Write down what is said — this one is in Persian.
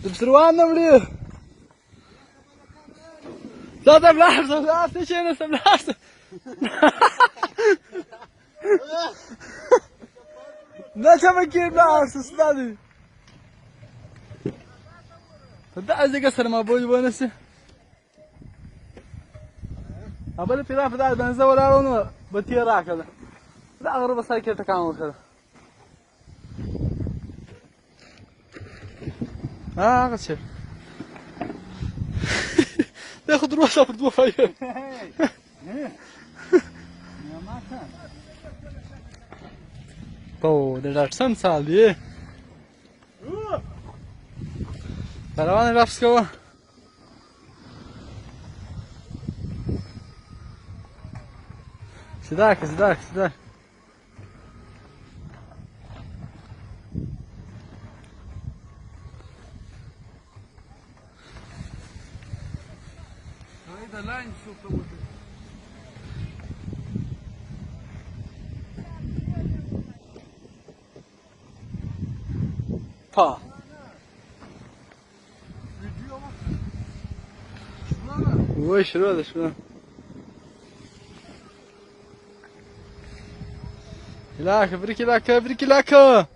Observando, boludo. Só te blasto, blasto, lleno ese blasto. No se me quiere blasto, stadi. فده عايز يكسر مع ابوي بونسي. أبغى في ده بنزل ولا رونه بتيرا كذا. لا أغرب سايكل تكامل كذا. قصير. تاخذ روح في الضوء. تو ده چند سالیه؟ کاروان رفت که سیداک هيدا لاين شوف Pa. Ой, şurada. Bir dakika.